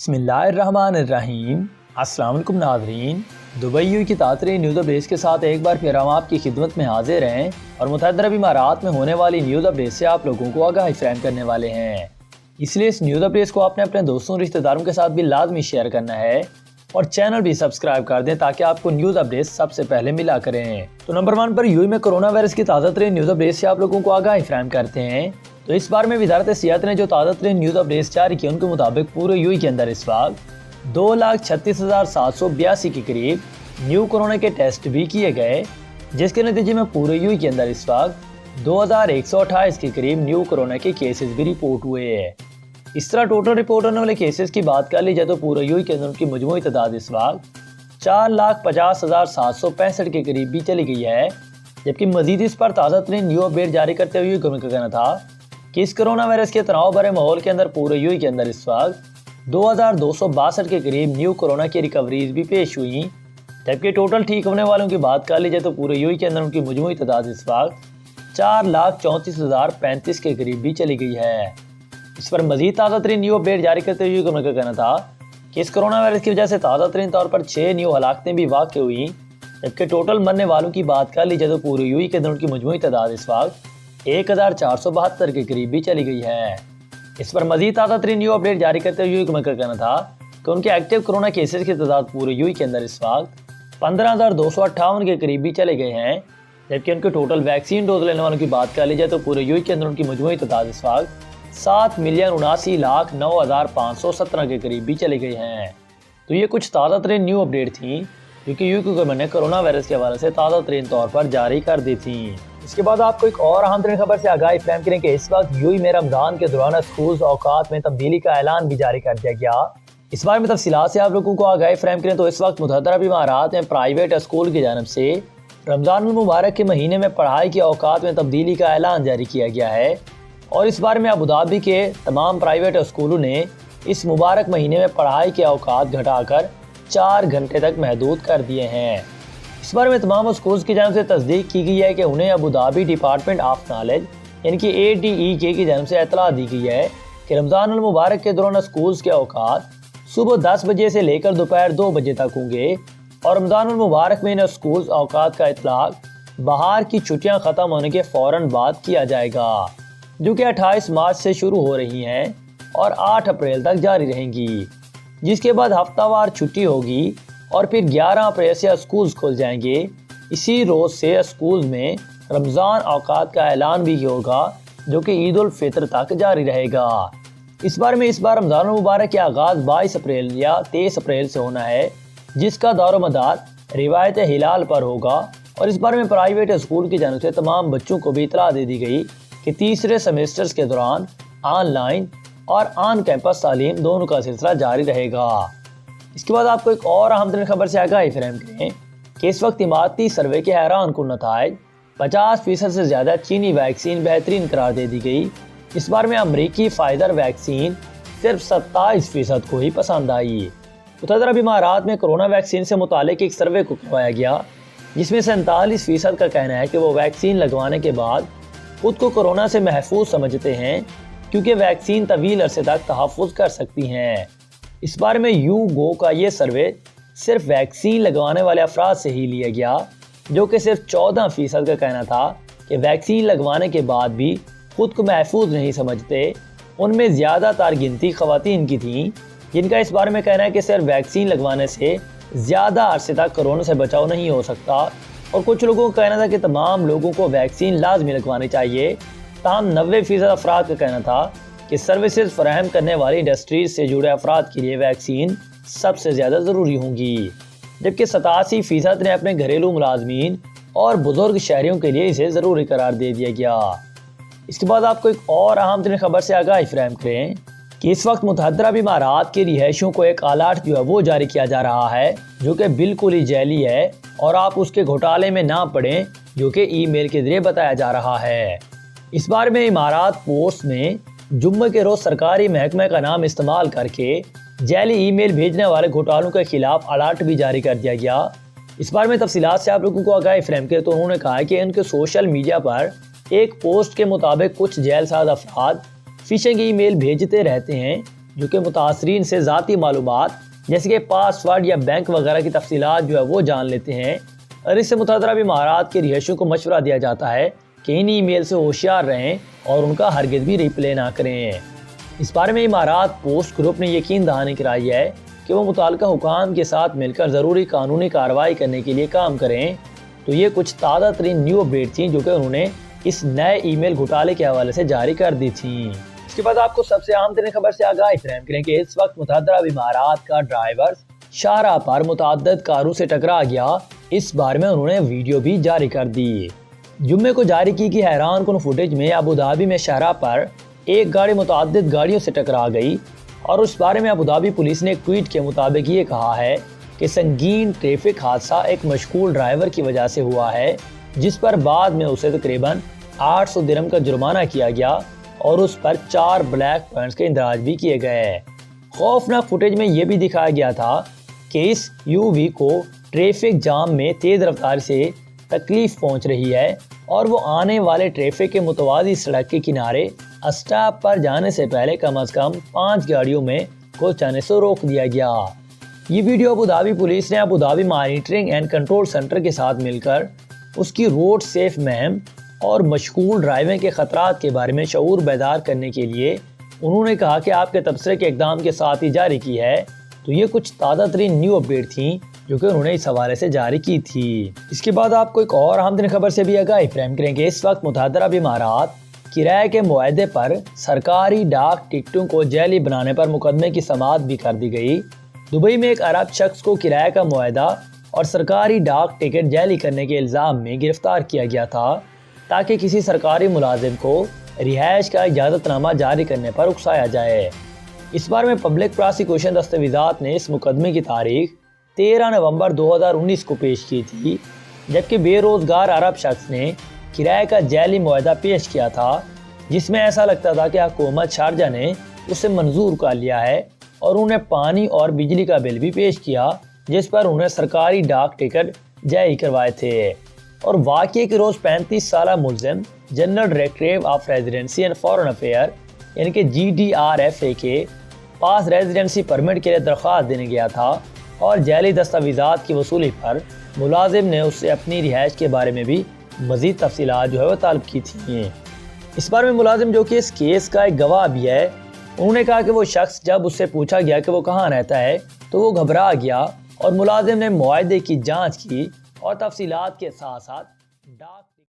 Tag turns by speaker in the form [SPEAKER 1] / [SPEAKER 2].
[SPEAKER 1] بسم اللہ الرحمن الرحیم۔ السلام علیکم ناظرین، دبئی یو کی تازترین نیوز اپڈیٹس کے ساتھ ایک بار پھر ہم آپ کی خدمت میں حاضر ہیں اور متحدہ عرب امارات میں ہونے والی نیوز اپڈیٹ سے آپ لوگوں کو آگاہی فراہم کرنے والے ہیں۔ اس لیے اس نیوز اپڈیٹس کو آپ نے اپنے دوستوں رشتہ داروں کے ساتھ بھی لازمی شیئر کرنا ہے اور چینل بھی سبسکرائب کر دیں تاکہ آپ کو نیوز اپڈیٹس سب سے پہلے ملا کریں۔ تو نمبر 1 پر یو میں کرونا وائرس کی تازہ ترین نیوز اپڈیٹ سے آپ لوگوں کو آگاہی فراہم کرتے ہیں۔ تو اس بار میں وزارت صحت نے جو تازہ ترین نیوز اپڈیٹس جاری کی ان کے مطابق پورے یو کے اندر اس وقت 2,36,782 کے قریب نیو کرونا کے ٹیسٹ بھی کیے گئے، جس کے نتیجے میں پورے یو کے اندر اس وقت 2,128 کے قریب نیو کرونا کے کیسز بھی رپورٹ ہوئے ہیں۔ اس طرح ٹوٹل رپورٹ ہونے والے کیسز کی بات کر لی جائے تو پورے یو کے اندر ان کی مجموعی تعداد اس وقت 4,50,765 کے قریب بھی چلی گئی ہے، جبکہ مزید اس پر تازہ ترین نیو اپڈیٹ جاری کرتے ہوئے گورنمنٹ کا کہنا تھا کہ اس کرونا وائرس کے تناؤ بھرے ماحول کے اندر پورے یو کے اندر اس وقت 2,262 کے قریب نیو کرونا کی ریکوریز بھی پیش ہوئی، جبکہ ٹوٹل ٹھیک ہونے والوں کی بات کر لی جائے تو پورے یو کے اندر ان کی مجموعی تعداد اس وقت 4,34,035 کے قریب بھی چلی گئی ہے۔ اس پر مزید تازہ ترین نیو اپڈیٹ جاری کرتے ہوئے گورنمنٹ کا کہنا تھا کہ اس کرونا وائرس کی وجہ سے تازہ ترین طور پر 6 نیو ہلاکتیں بھی واقع ہوئی، جبکہ ٹوٹل مرنے والوں کی بات کر لی جائے تو پورے یو کے اندر ان کی مجموعی تعداد اس وقت 1,472 کے قریب بھی چلی گئی ہے۔ اس پر مزید تازہ ترین نیو اپڈیٹ جاری کرتے ہوئے گورنمنٹ کا کہنا تھا کہ ان کے ایکٹیو کرونا کیسز کی تعداد پورے یو کے اندر اس وقت 15,258 کے قریب بھی چلے گئے ہیں، جبکہ ان کے ٹوٹل ویکسین ڈوز لینے والوں کی بات کر لی جائے تو پورے یو کے اندر ان کی مجموعی تعداد اس وقت 7,79,0517 کے قریب بھی چلے گئے ہیں۔ تو یہ کچھ تازہ ترین نیو اپڈیٹ تھیں جو کہ یو کی گورنمنٹ نے کرونا وائرس کے حوالے سے تازہ ترین طور پر جاری کر دی تھیں۔ اس کے بعد آپ کو ایک اور اہم ترین خبر سے آگاہی فراہم کریں کہ اس وقت یو میں رمضان کے دوران اسکول اوقات میں تبدیلی کا اعلان بھی جاری کر دیا گیا۔ اس بارے میں تفصیلات سے آپ لوگوں کو آگاہی فراہم کریں تو اس وقت متحدہ عرب امارات میں پرائیویٹ اسکول کی جانب سے رمضان المبارک کے مہینے میں پڑھائی کے اوقات میں تبدیلی کا اعلان جاری کیا گیا ہے، اور اس بارے میں ابوظہبی کے تمام پرائیویٹ اسکولوں نے اس مبارک مہینے میں پڑھائی کے اوقات گھٹا کر 4 گھنٹے تک محدود کر دیے ہیں۔ اس بارے میں تمام اسکولز کی جانب سے تصدیق کی گئی ہے کہ انہیں ابوظہبی ڈپارٹمنٹ آف نالج یعنی کہ ADEK کی جانب سے اطلاع دی گئی ہے کہ رمضان المبارک کے دوران اسکولز کے اوقات صبح 10 بجے سے لے کر دوپہر 2 بجے تک ہوں گے، اور رمضان المبارک میں ان اسکولز اوقات کا اطلاق بہار کی چھٹیاں ختم ہونے کے فوراً بعد کیا جائے گا، جو کہ 28 مارچ سے شروع ہو رہی ہیں اور 8 اپریل تک جاری رہیں گی، جس کے بعد ہفتہ وار چھٹی ہوگی اور پھر 11 اپریل سے اسکولز کھل جائیں گے۔ اسی روز سے اسکولز میں رمضان اوقات کا اعلان بھی ہوگا جو کہ عید الفطر تک جاری رہے گا۔ اس بار رمضان المبارک کے آغاز 22 اپریل یا 23 اپریل سے ہونا ہے، جس کا دور و مدار روایت ہلال پر ہوگا، اور اس بارے میں پرائیویٹ اسکول کی جانب سے تمام بچوں کو بھی اطلاع دے دی گئی کہ تیسرے سیمیسٹرز کے دوران آن لائن اور آن کیمپس تعلیم دونوں کا سلسلہ جاری رہے گا۔ اس کے بعد آپ کو ایک اور اہم ترین خبر سے آگاہی فراہم کریں کہ اس وقت اماراتی سروے کے حیران کن نتائج 50% سے زیادہ چینی ویکسین بہترین قرار دے دی گئی۔ اس بار میں امریکی فائزر ویکسین صرف 27% کو ہی پسند آئی۔ متحدہ عرب امارات میں کرونا ویکسین سے متعلق ایک سروے کو کروایا گیا، جس میں 47% کا کہنا ہے کہ وہ ویکسین لگوانے کے بعد خود کو کرونا سے محفوظ سمجھتے ہیں، کیونکہ ویکسین طویل عرصے تک تحفظ کر سکتی ہیں۔ اس بارے میں یوگو کا یہ سروے صرف ویکسین لگوانے والے افراد سے ہی لیا گیا، جو کہ صرف 14% کا کہنا تھا کہ ویکسین لگوانے کے بعد بھی خود کو محفوظ نہیں سمجھتے۔ ان میں زیادہ تر گنتی خواتین کی تھیں، جن کا اس بارے میں کہنا ہے کہ صرف ویکسین لگوانے سے زیادہ عرصے تک کرونا سے بچاؤ نہیں ہو سکتا، اور کچھ لوگوں کا کہنا تھا کہ تمام لوگوں کو ویکسین لازمی لگوانی چاہیے۔ تاہم 90% افراد کا کہنا تھا کہ سروسز فراہم کرنے والی انڈسٹریز سے جڑے افراد کے لیے ویکسین سب سے زیادہ ضروری ہوں گی، جبکہ 87% نے اپنے گھریلو ملازمین اور بزرگ شہریوں کے لیے اسے ضروری قرار دے دیا گیا۔ اس کے بعد آپ کو ایک اور اہم ترین خبر سے آگاہی فراہم کریں کہ اس وقت متحدہ عرب امارات کے رہائشیوں کو ایک الرٹ جو ہے وہ جاری کیا جا رہا ہے، جو کہ بالکل ہی جعلی ہے، اور آپ اس کے گھوٹالے میں نہ پڑیں جو کہ ای میل کے ذریعے بتایا جا رہا ہے۔ اس بارے میں امارات پوسٹ میں جمعہ کے روز سرکاری محکمہ کا نام استعمال کر کے جعلی ای میل بھیجنے والے گھوٹالوں کے خلاف الرٹ بھی جاری کر دیا گیا۔ اس بارے میں تفصیلات سے آپ لوگوں کو آگاہی فراہم کرے تو انہوں نے کہا کہ ان کے سوشل میڈیا پر ایک پوسٹ کے مطابق کچھ جعل ساز افراد فشنگ ای میل بھیجتے رہتے ہیں، جو کہ متاثرین سے ذاتی معلومات جیسے کہ پاس ورڈ یا بینک وغیرہ کی تفصیلات جو ہے وہ جان لیتے ہیں، اور اس سے متعدد امارات کے رہائشیوں کو مشورہ دیا جاتا ہے کہ ان ای میل سے ہوشیار رہیں اور ان کا ہرگز بھی ریپلے نہ کریں۔ اس بارے میں امارات پوسٹ گروپ نے یقین دہانی کرائی ہے کہ وہ متعلقہ حکام کے ساتھ مل کر ضروری قانونی کارروائی کرنے کے لیے کام کریں۔ تو یہ کچھ تازہ ترین نیو اپڈیٹ تھیں جو کہ انہوں نے اس نئے ای میل گھوٹالے کے حوالے سے جاری کر دی تھیں۔ اس کے بعد آپ کو سب سے عام ترین خبر سے آگاہی فراہم کریں کہ اس وقت متعدد امارات کا ڈرائیور شاہراہ پر متعدد کاروں سے ٹکرا گیا۔ اس بارے میں انہوں نے ویڈیو بھی جاری کر دی۔ جمعے کو جاری کی گئی حیران کن فوٹیج میں ابوظہبی میں شاہراہ پر ایک گاڑی متعدد گاڑیوں سے ٹکرا گئی، اور اس بارے میں ابوظہبی پولیس نے ایک ٹویٹ کے مطابق یہ کہا ہے کہ سنگین ٹریفک حادثہ ایک مشغول ڈرائیور کی وجہ سے ہوا ہے، جس پر بعد میں اسے تقریباً 800 درہم کا جرمانہ کیا گیا اور اس پر 4 بلیک پوائنٹس کے اندراج بھی کیے گئے۔ خوفناک فوٹیج میں یہ بھی دکھایا گیا تھا کہ اس یو وی کو ٹریفک جام میں تیز رفتار سے تکلیف پہنچ رہی ہے، اور وہ آنے والے ٹریفک کے متوازی سڑک کے کنارے اسٹاپ پر جانے سے پہلے کم از کم 5 گاڑیوں میں کو جانے سے روک دیا گیا۔ یہ ویڈیو ابوظہبی پولیس نے Abu Dhabi monitoring and control centre کے ساتھ مل کر اس کی روڈ سیف مہم اور مشغول ڈرائیونگ کے خطرات کے بارے میں شعور بیدار کرنے کے لیے انہوں نے کہا کہ آپ کے تبصرے کے اقدام کے ساتھ ہی جاری کی ہے۔ تو یہ کچھ تازہ ترین نیو اپڈیٹ تھیں جو کہ انہوں نے اس حوالے سے جاری کی تھی۔ اس کے بعد آپ کو ایک اور اہم ترین خبر سے بھی آگاہی فراہم کریں کہ اس وقت متعدد عرب امارات کرائے کے معاہدے پر سرکاری ڈاک ٹکٹوں کو جعلی بنانے پر مقدمے کی سماعت بھی کر دی گئی۔ دبئی میں ایک عرب شخص کو کرائے کا معاہدہ اور سرکاری ڈاک ٹکٹ جعلی کرنے کے الزام میں گرفتار کیا گیا تھا تاکہ کسی سرکاری ملازم کو رہائش کا اجازت نامہ جاری کرنے پر اکسایا جائے۔ اس بارے میں پبلک پراسیکیوشن دستاویزات نے اس مقدمے کی تاریخ 13 نومبر 2019 کو پیش کی تھی، جبکہ بے روزگار عرب شخص نے کرائے کا جعلی معاہدہ پیش کیا تھا، جس میں ایسا لگتا تھا کہ حکومت شارجہ نے اسے منظور کر لیا ہے، اور انہیں پانی اور بجلی کا بل بھی پیش کیا جس پر انہیں سرکاری ڈاک ٹکٹ جعلی کروائے تھے۔ اور واقعے کے روز 35 سالہ ملزم general directorate of residency and foreign affair یعنی کہ GDRFA کے پاس ریزیڈنسی پرمٹ کے لیے درخواست دینے گیا تھا، اور جعلی دستاویزات کی وصولی پر ملازم نے اس سے اپنی رہائش کے بارے میں بھی مزید تفصیلات جو ہے وہ طلب کی تھیں۔ اس بارے میں ملازم جو کہ اس کیس کا ایک گواہ بھی ہے، انہوں نے کہا کہ وہ شخص جب اس سے پوچھا گیا کہ وہ کہاں رہتا ہے تو وہ گھبرا گیا، اور ملازم نے معاہدے کی جانچ کی اور تفصیلات کے ساتھ ساتھ ڈاک